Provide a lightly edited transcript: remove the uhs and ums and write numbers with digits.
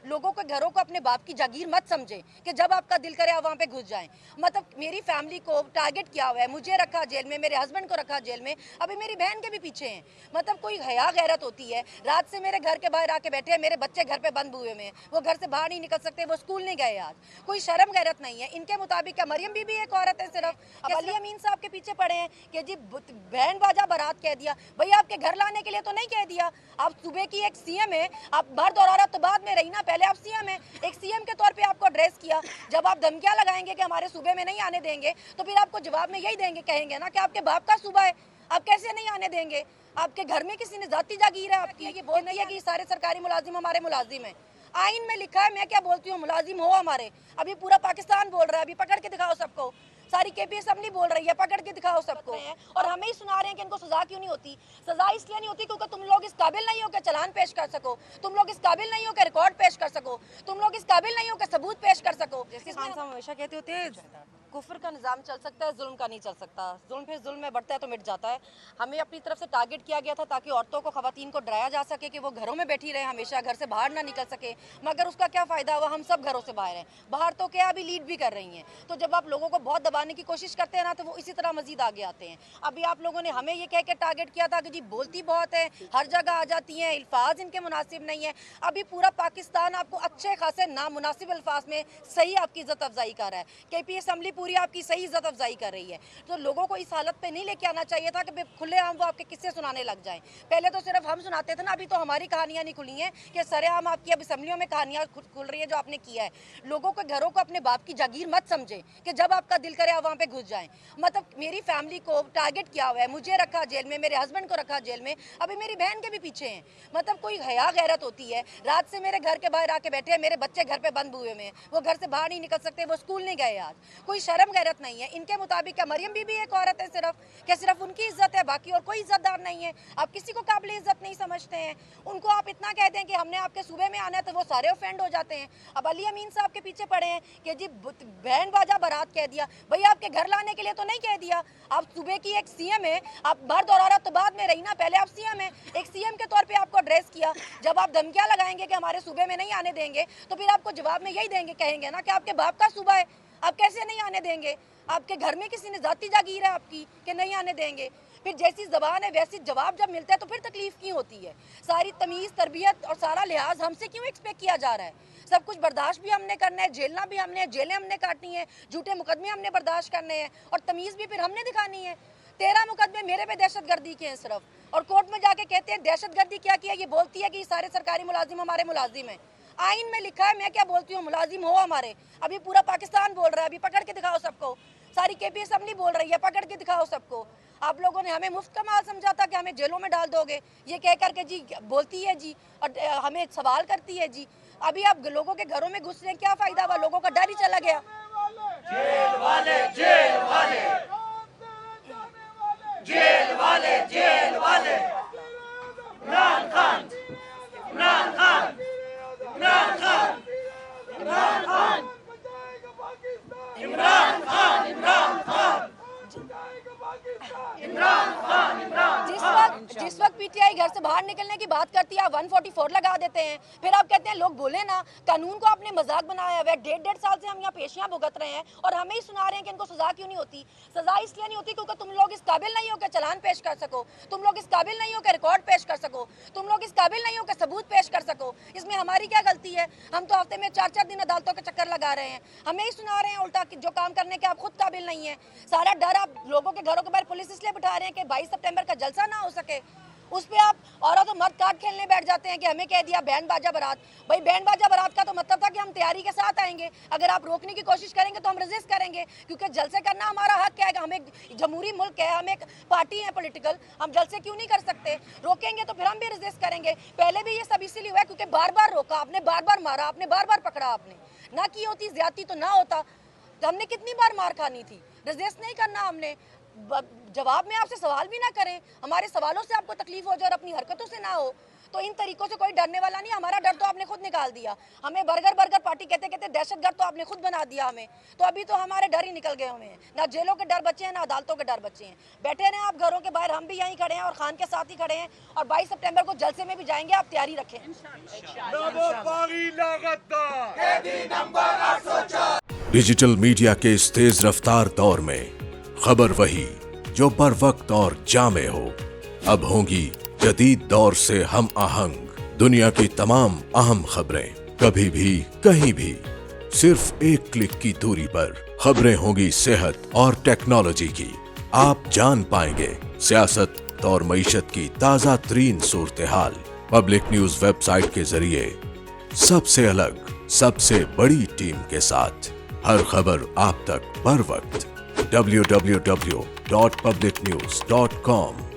लोगों के घरों को अपने बाप की जागीर मत समझें कि जब आपका दिल करे आप वहाँ पे घुस जाएं। मतलब मेरी फैमिली को टारगेट किया हुआ है, मुझे रखा जेल में, मेरे हस्बैंड को रखा जेल में, अभी मेरी बहन के भी पीछे हैं। मतलब कोई हया गैरत होती है। रात से मेरे घर के बाहर आके बैठे हैं, मेरे बच्चे घर पे बंद हुए हैं, वो घर से बाहर नहीं निकल सकते, वो स्कूल नहीं गए आज। कोई शर्म गैरत नहीं है इनके मुताबिक। क्या मरियम बीबी एक औरत है सिर्फ? अब अली अमीन साहब के पीछे पड़े हैं कि जी बैंड बाजा बारात कह दिया। भैया आपके घर लाने के लिए तो नहीं कह दिया। आप सुबह की एक सीएम है, आप भर दौरा तो बाद में रही ना, पहले आप सीएम है। एक सीएम के तौर पे आपको एड्रेस किया। जब आप धमकियां लगाएंगे कि हमारे सूबे में नहीं आने देंगे, तो फिर आपको जवाब में यही देंगे, कहेंगे ना कि आपके बाप का सूबा है, आप कैसे नहीं आने देंगे? आपके घर में किसी ने जाती जागीर है आपकी? ये बोलती है कि सारे सरकारी मुलाजिम हमारे मुलाजिम है। आइन में लिखा है, मैं क्या बोलती हूँ, मुलाजिम हो हमारे। अभी पूरा पाकिस्तान बोल रहा है, अभी पकड़ के दिखाओ सबको। सारी केपी असेंबली बोल रही है, पकड़ के दिखाओ सबको। और हमें ही सुना रहे हैं कि इनको सजा क्यों नहीं होती। सजा इसलिए नहीं होती क्योंकि तुम लोग इस काबिल नहीं हो कि चालान पेश कर सको, तुम लोग इस काबिल नहीं हो कि रिकॉर्ड पेश कर सको, तुम लोग इस काबिल नहीं हो कि सबूत पेश कर सको। जैसे खान साहब हमेशा कहते होते हैं, कुफर का निज़ाम चल सकता है, जुल्म का नहीं चल सकता। जुल्म फिर जुल्म में बढ़ता है तो मिट जाता है। हमें अपनी तरफ से टारगेट किया गया था ताकि औरतों को, खवातीन को डराया जा सके कि वो घरों में बैठी रहे, हमेशा घर से बाहर ना निकल सके। मगर उसका क्या फ़ायदा हुआ? हम सब घरों से बाहर हैं। बाहर तो क्या, अभी लीड भी कर रही हैं। तो जब आप लोगों को बहुत दबाने की कोशिश करते हैं ना, तो वो इसी तरह मजीद आगे आते हैं। अभी आप लोगों ने हमें ये कह के टारगेट किया था कि जी बोलती बहुत है, हर जगह आ जाती हैं, अल्फाज इनके मुनासिब नहीं है। अभी पूरा पाकिस्तान आपको अच्छे खासे नामुनासिब अल्फाज में सही आपकी इज्जत अफजाई कर रहा है। केपी असेंबली पूरी आपकी सही इज्जत अफजाई कर रही है। तो लोगों को इस हालत पे नहीं लेके आना चाहिए था कि खुलेआम वो आपके किस्से सुनाने लग जाएं। पहले तो सिर्फ हम सुनाते थे ना, अभी तो हमारी कहानियां नहीं खुली हैं कि सरेआम आपकी अब असेंबलियों में कहानियां खुल रही है जो आपने किया है। लोगों के घरों को अपने बाप की जागीर मत समझें कि जब आपका दिल करे आप वहाँ पे घुस जाएं। मतलब मेरी फैमिली को टारगेट किया हुआ है, मुझे रखा जेल में, मेरे हस्बैंड को रखा जेल में, अभी मेरी बहन के भी पीछे हैं। मतलब कोई हया गैरत होती है। रात से मेरे घर के बाहर आके बैठे हैं, मेरे बच्चे घर पे बंद हुए हैं, वो घर से बाहर नहीं निकल सकते, वो स्कूल नहीं गए आज। कोई शर्म गैरत नहीं है इनके मुताबिक। क्या मरियम बीबी एक औरत है सिर्फ? क्या सिर्फ उनकी इज्जत है, बाकी और कोई इज्जतदार नहीं है? आप किसी को काबिल इज्जत नहीं समझते हैं। उनको आप इतना कहते हैं कि हमने आपके सूबे में आना है, तो वो सारे ऑफेंड हो जाते हैं। अब अली अमीन साहब के पीछे पड़े हैं कि जी बैंड बाजा बारात कह दिया। भैया आपके घर लाने के लिए तो नहीं कह दिया। आप सूबे की एक सीएम है, आप भर दौरा तो बाद में रही ना, पहले आप सीएम है। एक सीएम के तौर पे आपको एड्रेस किया। जब आप धमकियां लगाएंगे कि हमारे सूबे में नहीं आने देंगे, तो फिर आपको जवाब में यही देंगे, कहेंगे ना कि आपके बाप का सूबा है, आप कैसे नहीं आने देंगे? आपके घर में किसी ने जाती जागीर है आपकी कि नहीं आने देंगे? फिर जैसी जबान है वैसी जवाब जब मिलता है तो फिर तकलीफ क्यों होती है? सारी तमीज़, तरबियत और सारा लिहाज हमसे क्यों एक्सपेक्ट किया जा रहा है? सब कुछ बर्दाश्त भी हमने करना है, झेलना भी हमने, जेलें हमने काटनी है, झूठे मुकदमे हमने बर्दाश्त करने हैं, और तमीज़ भी फिर हमने दिखानी है। 13 मुकदमे मेरे पे दहशतगर्दी के हैं सिर्फ, और कोर्ट में जाके कहते हैं दहशतगर्दी क्या किया। ये बोलती है कि सारे सरकारी मुलाजिम हमारे मुलाजिम हैं। आइन में लिखा है, मैं क्या बोलती हूँ, मुलाजिम हो हमारे। अभी पूरा पाकिस्तान बोल रहा है, अभी पकड़ के दिखाओ सबको। सारी केपी असेंबली बोल रही है, पकड़ के दिखाओ सबको। आप लोगों ने हमें मुफ्त का माल समझा था कि हमें जेलों में डाल दोगे, ये कह करके जी बोलती है जी, और हमें सवाल करती है जी। अभी आप लोगों के घरों में घुस रहे हैं, क्या फायदा हुआ? लोगों का डर ही चला गया। जेल वाले, जेल वाले, जेल वाले, जेल वाले, इमरान खान, इमरान खान, इमरान खान, इमरान खान, इमरान खान, इमरान खान, इमरान खान, इमरान जिस वक्त पीटीआई घर से बाहर निकलने की बात करती है, आप 144 लगा देते हैं। फिर आप कहते हैं लोग बोले ना, कानून को आपने मजाक बनाया हुआ है। 1.5 साल से हम यहाँ पेशियां भुगत रहे हैं, और हमें ही सुना रहे हैं कि इनको सजा क्यों नहीं होती। सजा इसलिए नहीं होती क्योंकि तुम लोग इस काबिल नहीं हो कि चालान पेश कर सको, तुम लोग इस काबिल नहीं हो कि रिकॉर्ड पेश कर सको, तुम लोग इस काबिल नहीं हो कि सबूत पेश कर सको। इसमें हमारी क्या गलती है? हम तो हफ्ते में 4-4 दिन अदालतों के चक्कर लगा रहे हैं, हमें ही सुना रहे हैं उल्टा कि जो काम करने के आप खुद काबिल नहीं है। सारा डर आप लोगों के घरों के बाहर पुलिस इसलिए बिठा रहे हैं कि 22 सितंबर का जलसा ना हो सके। उस पे आप औरत और मर्द काट खेलने बैठ जाते हैं कि हमें कह दिया बैंड बाजा बारात। भाई बैंड बाजा बारात का तो मतलब था कि हम तैयारी के साथ आएंगे। अगर आप रोकने की कोशिश करेंगे तो हम रेजिस्ट करेंगे, क्योंकि जलसे करना हमारा हक है। हम एक जमहूरी मुल्क है, हम एक पार्टी है पॉलिटिकल, हम जलसे क्यों नहीं कर सकते? रोकेंगे तो फिर हम भी रेजिस्ट करेंगे। पहले भी ये सब इसीलिए हुआ है क्योंकि बार बार रोका आपने, बार बार मारा आपने, बार बार पकड़ा आपने। ना की होती ज्यादती तो ना होता, तो हमने कितनी बार मार खानी थी? रेजिस्ट नहीं करना हमने। जवाब में आपसे सवाल भी ना करें, हमारे सवालों से आपको तकलीफ हो जाए और अपनी हरकतों से ना हो, तो इन तरीकों से कोई डरने वाला नहीं। हमारा डर तो आपने खुद निकाल दिया। हमें बर्गर बर्गर पार्टी कहते कहते दहशतगर्द तो आपने खुद बना दिया हमें। तो अभी तो हमारे डर ही निकल गए हुए हैं। ना जेलों के डर बचे हैं, ना अदालतों के डर बचे हैं। बैठे रहे आप घरों के बाहर, हम भी यहीं खड़े हैं और खान के साथ ही खड़े हैं। और 22 सितंबर को जलसे में भी जाएंगे, आप तैयारी रखें। डिजिटल मीडिया के इस तेज रफ्तार दौर में खबर वही जो बर वक्त और जामे हो। अब होंगी जदीद दौर से हम आहंग दुनिया की तमाम अहम खबरें, कभी भी कहीं भी, सिर्फ एक क्लिक की दूरी पर। खबरें होंगी सेहत और टेक्नोलॉजी की। आप जान पाएंगे सियासत और मईशत की ताजा तरीन सूरत हाल। पब्लिक न्यूज वेबसाइट के जरिए सबसे अलग, सबसे बड़ी टीम के साथ हर खबर आप तक बर वक्त। www.publicnews.com